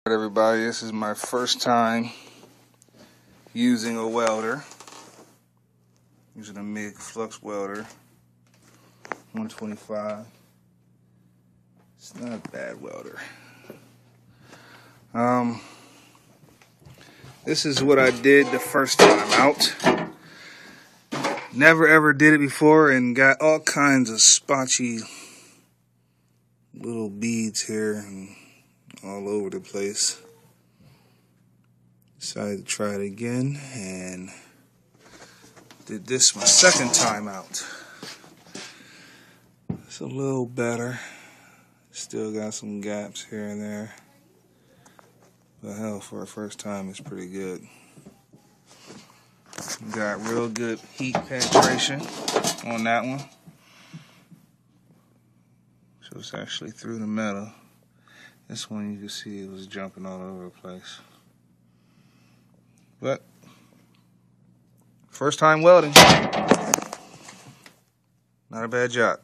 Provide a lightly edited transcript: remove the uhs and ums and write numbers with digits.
Everybody, this is my first time using a welder, using a MIG flux welder 125. It's not a bad welder. This is what I did the first time out. Never ever did it before and got all kinds of spotchy little beads here and all over the place. Decided to try it again and did this my second time out. It's a little better. Still got some gaps here and there. But hell, for a first time, it's pretty good. Got real good heat penetration on that one. So it's actually through the metal. This one you can see it was jumping all over the place. But first time welding. Not a bad job.